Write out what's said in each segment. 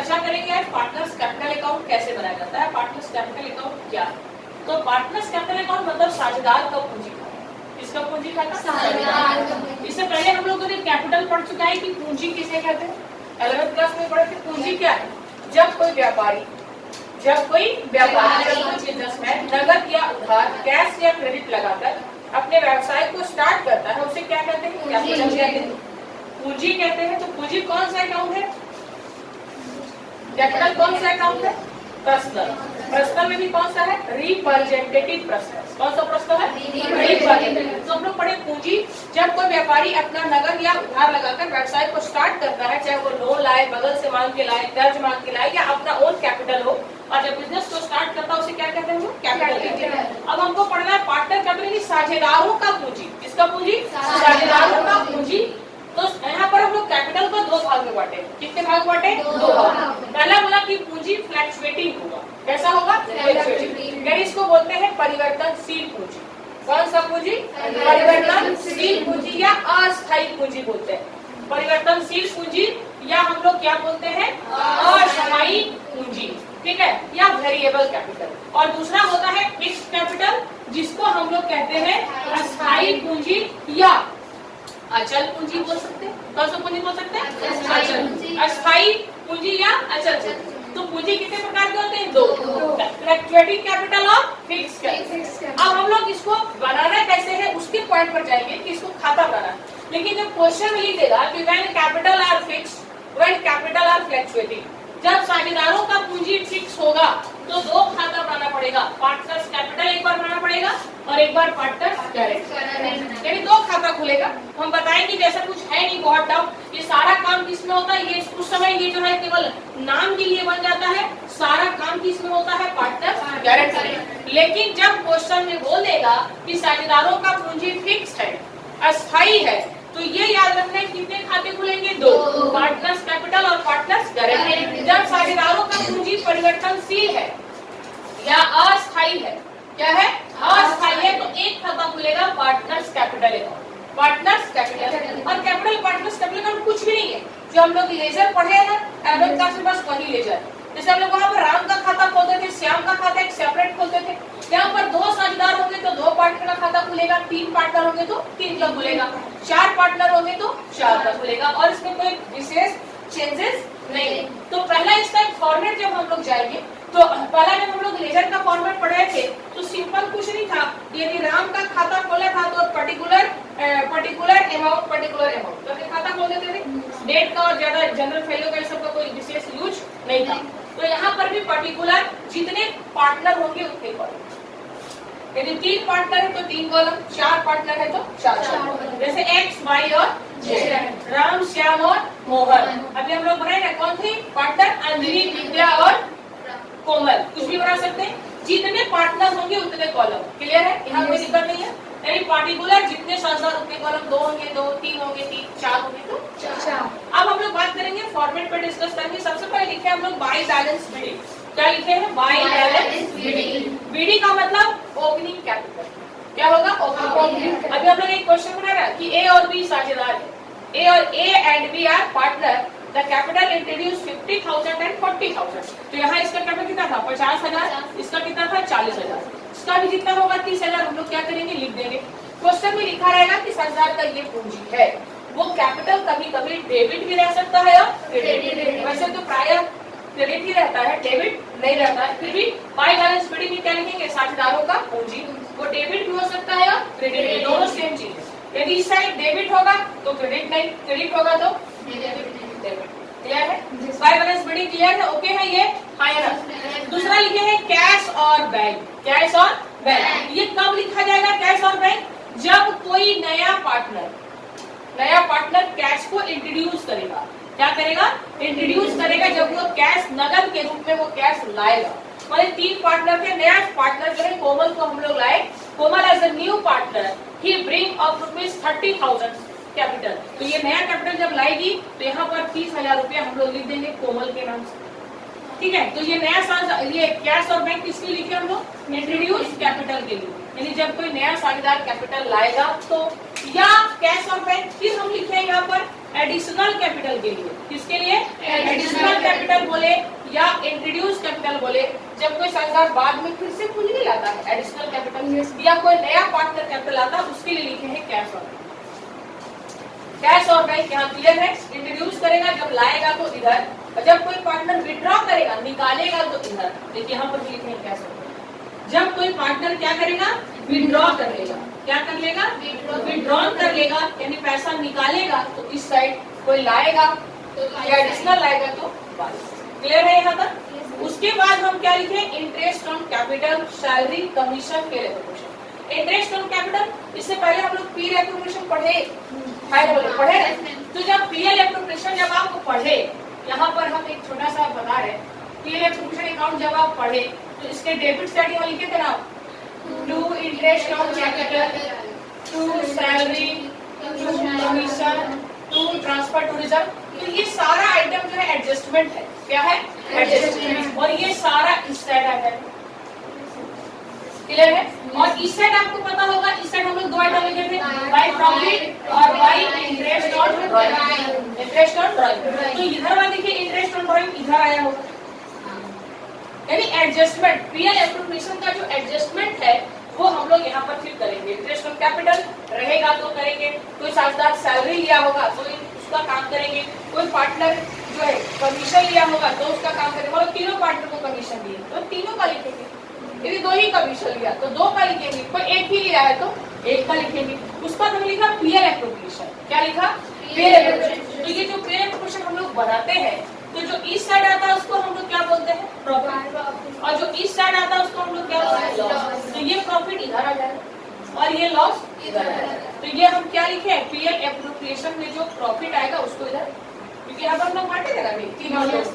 चर्चा करेंगे आज पार्टनर्स कैपिटल अकाउंट कैसे बनाया जाता है, पार्टनर्स कैपिटल अकाउंट क्या है। तो पार्टनर्स कैपिटल अकाउंट मतलब साझेदार का पूंजी खाता। किसका पूंजी खाता? साझेदार। इससे पहले हम लोगों ने कैपिटल पढ़ चुका है कि पूंजी किसे कहते हैं, 11th क्लास में पढ़े थे। पूंजी क्या है? जब कोई व्यापारी बिजनेसमैन नगद या उधार कैश या क्रेडिट लगाकर अपने व्यवसाय को स्टार्ट करता है उसे क्या कहते हैं? कैपिटल कहते हैं, पूंजी कहते हैं। तो पूंजी कौन सा अकाउंट है? कैपिटल कौन सा अकाउंट है? पर्सनल। पर्सनल में भी कौन सा है? Representative personal. कौन सा पर्सनल है? रिप्रेजेंटेटिव। तो हम लोग पढ़े पूंजी जब कोई व्यापारी अपना नगद या उधार लगाकर व्यवसाय को स्टार्ट करता है, चाहे वो लोन लाए, बगल से मांग के लाए, कर्ज मांग के लाए या अपना ओन कैपिटल हो, और जब बिजनेस को स्टार्ट करता है उसे क्या कहते हैं? कैपिटल कहते हैं। अब हमको पढ़ना है पार्टनर कैपिटल, साझेदारों का पूंजी। किसका पूंजी? साझेदारों का पूंजी। तो यहाँ पर हम लोग कैपिटल को दो भाग में बांटे। कितने भाग बांटे? दो भाग। पहला बोला कि पूंजी फ्लक्चुएटिंग होगा। कैसा होगा? फ्लक्चुएटिंग। इसको बोलते हैं परिवर्तनशील पूंजी। कौन सा पूंजी? परिवर्तनशील पूंजी या अस्थायी पूंजी बोलते हैं। परिवर्तनशील पूंजी या हम लोग क्या बोलते हैं? अस्थायी पूंजी। ठीक है, या वेरिएबल कैपिटल। और दूसरा होता है फिक्स्ड कैपिटल, जिसको हम लोग कहते हैं अस्थायी पूंजी या अचल पूंजी बोल सकते हैं। कौन सा पूंजी बोल सकते हैं? अचल। अस्थायी पूंजी या अचल पूंजी। तो पूंजी कितने प्रकार के होते हैं? दो, फ्लक्चुएटिंग कैपिटल और फिक्स्ड कैपिटल। अब हम लोग इसको बनाना कैसे है उसके पॉइंट पर जाएंगे कि इसको खाता बनाना। लेकिन जब क्वेश्चन में लिख देगा कि when capital R fixed, when capital R fluctuating, जब साझेदारों का पूंजी फिक्स होगा तो दो खाता बनाना पड़ेगा। पार्टनर्स कैपिटल एक बार बनाना पड़ेगा और एक बार पार्टनर्स कैपिटल, यानी दो खाता खुलेगा। हम बताएंगे जैसा कुछ है नहीं बहुत टफ। ये सारा काम किसमें होता है? ये उस समय ये जो है केवल नाम के लिए बन जाता है। सारा काम किसमें होता है? Partners capital. लेकिन जब क्वेश्चन में बोलेगा कि साझेदारों का पूंजी फिक्स है, अस्थायी है, तो ये याद रखना है कितने खाते खुलेंगे? दो, पार्टनर्स कैपिटल और पार्टनर्स गारंटी। जब साझेदारों का पूंजी परिवर्तनशील है या अस्थायी है, क्या है? अस्थायी है, तो एक खाता खुलेगा partners capital account. Partners capital और कैपिटल पार्टनर्स कैपिटल अकाउंट कुछ भी नहीं है। जो हम लोग लेजर पढ़े हैं ना, एवरेज क्लास में बस वही लेजर। जैसे हम लोग वहाँ पर राम का खाता खोलते थे, श्याम का खाता एक सेपरेट खोलते थे। यहाँ पर दो साझेदार होंगे तो दो पार्टनर का खाता खुलेगा, तीन पार्टनर होंगे तो तीन का खुलेगा, चार पार्टनर होंगे तो चार का खुलेगा, और इसमें कोई विशेष चेंजेस नहीं है। तो पहला इसका एक फॉर्मेट जब हम लोग जाएंगे तो पहला जब हम लोग लेजर का फॉर्मेट पढ़े थे तो सिंपल कुछ नहीं था। यदि राम का खाता खोला था तो पर्टिकुलर अमाउंट तो खाता खोल देते थे। डेट का और ज्यादा जनरल फैलो का सबका कोई विशेष यूज नहीं था। तो यहाँ पर भी पर्टिकुलर जितने पार्टनर होंगे उतने कॉलम। यदि तीन पार्टनर है तो तीन कॉलम, चार पार्टनर है तो चार कॉलम। जैसे एक्स, वाई और जेड, राम, श्याम और मोहन। अभी हम लोग बनाए ना कौन थे पार्टनर? अंजलि, विद्या और कोमल। कुछ भी बना सकते हैं। जितने पार्टनर होंगे उतने कॉलम। क्लियर है? यहाँ कोई दिक्कत नहीं है। यानी पार्टिकुलर जितने साझेदार उतने कॉलम, दो होंगे दो, तीन होंगे तीन, चार होंगे तो चार। अब हम लोग बात करेंगे फॉर्मेट पे डिस्कस करेंगे। सबसे पहले लिखे हम लोग बाय बैलेंस बिडिंग। क्या लिखे हैं? By balance bidding. बीडी का मतलब ओपनिंग कैपिटल। क्या होगा? ओपनिंग। अभी हम लोग एक क्वेश्चन बना रहा है कि ए और बी साझेदार है। A and B are partner. The capital introduced 50,000 and 40,000। तो यहाँ इसका कैपिटल कितना था? 50,000। इसका कितना था? 40,000। इसका भी जितना होगा 30,000। हम लोग क्या करेंगे? लिख देंगे। क्वेश्चन में लिखा रहेगा कि साझेदार का ये पूंजी है। वो कैपिटल कभी कभी डेबिट भी रह सकता है और क्रेडिट। वैसे तो प्राय क्रेडिट ही रहता है, डेबिट नहीं रहता है। फिर भी बाय बैलेंस बिडिंग में क्या लिखेंगे? साझेदारों का पूंजी। वो डेबिट भी हो सकता है और क्रेडिट भी, दोनों सेम चीज है। यदि इस साइड डेबिट होगा तो क्रेडिट नहीं, क्रेडिट होगा तो क्लियर है? बाय बैलेंस बिडिंग क्लियर है? ओके है ये? हाँ या ना? दूसरा लिखे हैं कैश और बैंक। कैश और बैंक ये कब लिखा जाएगा? कैश और बैंक जब कोई नया पार्टनर कैश को इंट्रोड्यूस करेगा। क्या करेगा? इंट्रोड्यूस करेगा। जब वो कैश नगद के रूप में वो कैश लाएगा। मतलब तीन पार्टनर थे, नया पार्टनर जो है कोमल को हम लोग लाए। Komal as a new partner he bring up rupees 30,000 capital. तो ये नया कैपिटल जब लाएगी तो यहाँ पर 30,000 रुपया हम लोग लिख देंगे कोमल के नाम से। ठीक है? तो ये नया ये कैश और बैंक किसके लिखे हम लोग? इंट्रोड्यूस कैपिटल के लिए। यानी जब कोई नया साझेदार कैपिटल लाएगा तो, या कैश और बैंक फिर हम लिखे यहाँ पर एडिशनल कैपिटल के लिए। किसके लिए? एडिशनल कैपिटल बोले या इंट्रोड्यूस कैपिटल बोले, जब कोई साझेदार बाद में फिर से पूंजी लाता है एडिशनल कैपिटल, या कोई नया पार्टनर कैपिटल आता है, उसके लिए लिखे हैं कैश और कैश और बैंक। यहाँ क्लियर है? इंट्रोड्यूस करेगा जब लाएगा तो इधर, और जब कोई पार्टनर विड्रॉ करेगा निकालेगा तो इधर। देखिए यहाँ पर लिखे हैं कैश और बैंक। जब कोई पार्टनर क्या करेगा? विड्रॉ कर लेगा। क्या कर लेगा? विड्रॉ कर लेगा, यानी पैसा निकालेगा तो इस साइड, कोई लाएगा तो एडिशनल लाएगा तो क्लियर है यहाँ तक? उसके बाद हम क्या लिखे? Interest on capital, salary, commission, पे एप्रोप्रिएशन। इंटरेस्ट ऑन कैपिटल, इससे पहले हम लोग पीएल एप्रोप्रिएशन पढ़े पढ़े। तो जब पीएल एप्रोप्रिएशन जब आप पढ़े, यहाँ पर हम एक छोटा सा बता रहे, पीएल एप्रोप्रिएशन अकाउंट जब आप पढ़े तो इसके डेबिट साइड यहाँ लिखे थे ना, to interest on capital, to salary, to commission, to transfer tourism. तो ये सारा आइटम जो है एडजस्टमेंट है। क्या है? एडजस्टमेंट। और ये सारा इस साइड आता है। क्लियर है? और इस साइड आपको पता होगा, इस साइड हम लोग दो आइटम लिखे थे, बाय प्रॉफिट और bye interest on drawing. Interest on drawing, तो इधर वाला देखिए इंटरेस्ट ऑन ड्राइंग इधर आया होगा, यानी एडजस्टमेंट। पीएल एप्रोप्रिएशन का जो एडजस्टमेंट है वो हम लोग यहाँ पर फिर करेंगे। इंटरेस्ट ऑन कैपिटल रहेगा तो करेंगे, कोई साझेदार सैलरी लिया होगा तो उसका काम करेंगे, कोई पार्टनर जो है कमीशन लिया होगा तो उसका काम करेंगे। मतलब तीनों पार्टनर को कमीशन दिए तो तीनों का लिखेंगे, यदि दो ही कमीशन लिया तो दो का लिखेंगे, कोई एक ही लिया है तो एक का लिखेंगे। उसका हमने लिखा पीएल एप्रोप्रिएशन। क्या लिखा? PL appropriation. तो ये जो पीएल एप्रोप्रिएशन हम लोग बनाते हैं, तो जो इस साइड आता है उसको हम लोग क्या बोलते हैं? प्रॉफिट। और जो इस साइड आता है उसको हम लोग क्या बोलते हैं? लॉस। तो ये प्रॉफिट इधर आ जाएगा और ये लॉस इधर आ जाएगा। तो ये हम क्या लिखे हैं? पीएल एप्रोप्रिएशन में जो प्रॉफिट आएगा उसको इधर, क्योंकि यहाँ पर हम लोग बांटे देगा तीनों लोग,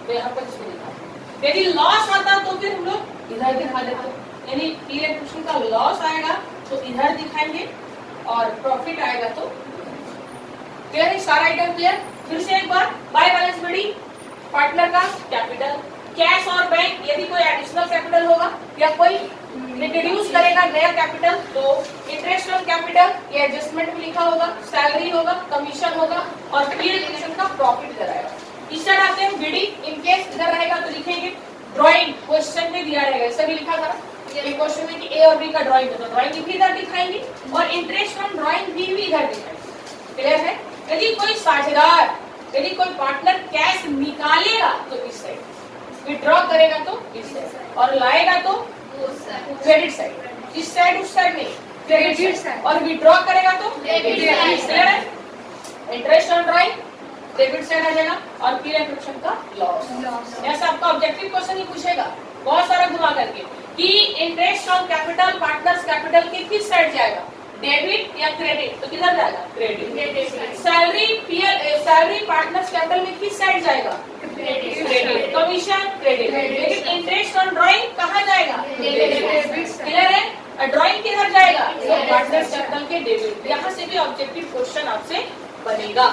तो यहाँ पर इसको लिखा। यदि लॉस आता तो फिर हम लोग इधर दिखा देते, यानी पीएल एप्रोप्रिएशन का लॉस आएगा तो इधर दिखाएंगे और प्रॉफिट आएगा तो क्लियर है? सारा आइटम क्लियर? फिर से एक बार, बाय बैलेंस बड़ी पार्टनर का कैपिटल, कैश और बैंक, यदि कोई एडिशनल कैपिटल होगा या कोई इंट्रोड्यूस करेगा नया कैपिटल तो इंटरेस्ट ऑन कैपिटल, ये एडजस्टमेंट में लिखा होगा, सैलरी होगा, कमीशन होगा और पीएल एप्रोप्रिएशन का प्रॉफिट इधर आएगा। इस साइड आते हैं बीडी, इनकेस इधर रहेगा तो लिखेंगे ड्राइंग, क्वेश्चन में दिया रहेगा, ऐसा भी लिखा था ये क्वेश्चन में कि ए और बी का ड्राइंग है तो ड्राइंग भी इधर दिखाएंगे और इंटरेस्ट ऑन ड्राइंग भी इधर दिखाएंगे। क्लियर है? यदि कोई साझेदार, यदि कोई पार्टनर कैश निकालेगा तो इस साइड, विड्रॉ करेगा तो इस साइड, और लाएगा तो क्रेडिट साइड। इस साइड उस साइड नहीं, क्रेडिट साइड, और विड्रॉ करेगा तो debit side. Interest on drawing debit side आ जाएगा और पीएल एप्रोप्रिएशन का लॉस। ऐसा आपका ऑब्जेक्टिव क्वेश्चन ही पूछेगा बहुत सारा घुमा करके कि interest on capital, partners capital के किस साइड जाएगा? डेबिट या क्रेडिट? तो किधर जाएगा? Credit. Salary salary partners capital में किस साइड जाएगा? क्रेडिट। Commission credit. लेकिन इंटरेस्ट ऑन ड्राइंग कहाँ जाएगा? क्लियर है? ड्राइंग किधर जाएगा? पार्टनर्स कैपिटल के डेबिट। यहाँ से भी ऑब्जेक्टिव क्वेश्चन आपसे बनेगा।